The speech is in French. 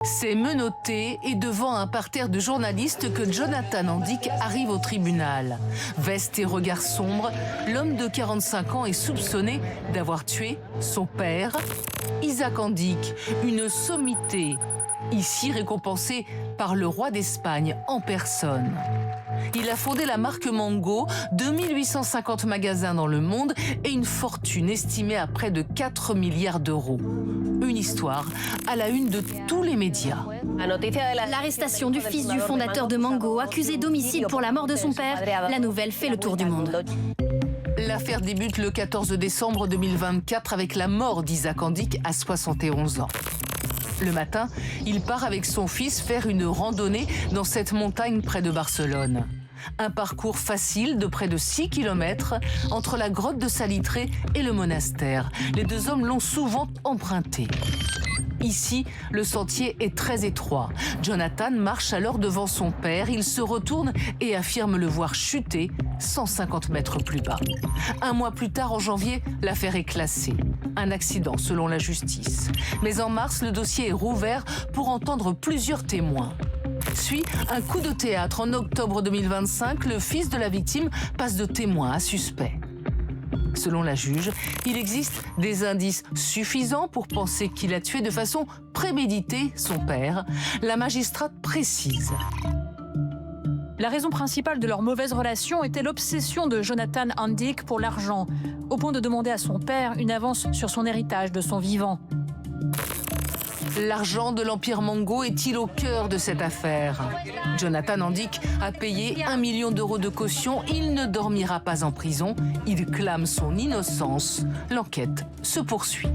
C'est menotté et devant un parterre de journalistes que Jonathan Andik arrive au tribunal. Veste et regard sombre, l'homme de 45 ans est soupçonné d'avoir tué son père, Isaac Andik, une sommité, ici récompensée par le roi d'Espagne en personne. Il a fondé la marque Mango, 2850 magasins dans le monde et une fortune estimée à près de 4 milliards d'euros. Une histoire à la une de tous les médias. L'arrestation du fils du fondateur de Mango, accusé d'homicide pour la mort de son père, la nouvelle fait le tour du monde. L'affaire débute le 14 décembre 2024 avec la mort d'Isaac Andik à 71 ans. Le matin, il part avec son fils faire une randonnée dans cette montagne près de Barcelone. Un parcours facile de près de 6 km entre la grotte de Salitré et le monastère. Les deux hommes l'ont souvent emprunté. Ici, le sentier est très étroit. Jonathan marche alors devant son père. Il se retourne et affirme le voir chuter 150 mètres plus bas. Un mois plus tard, en janvier, l'affaire est classée. Un accident, selon la justice. Mais en mars, le dossier est rouvert pour entendre plusieurs témoins. Suit un coup de théâtre. En octobre 2025, le fils de la victime passe de témoin à suspect. Selon la juge, il existe des indices suffisants pour penser qu'il a tué de façon préméditée son père. La magistrate précise. La raison principale de leur mauvaise relation était l'obsession de Jonathan Andik pour l'argent, au point de demander à son père une avance sur son héritage de son vivant. L'argent de l'Empire Mango est-il au cœur de cette affaire? Jonathan Andik a payé 1 million d'euros de caution. Il ne dormira pas en prison. Il clame son innocence. L'enquête se poursuit.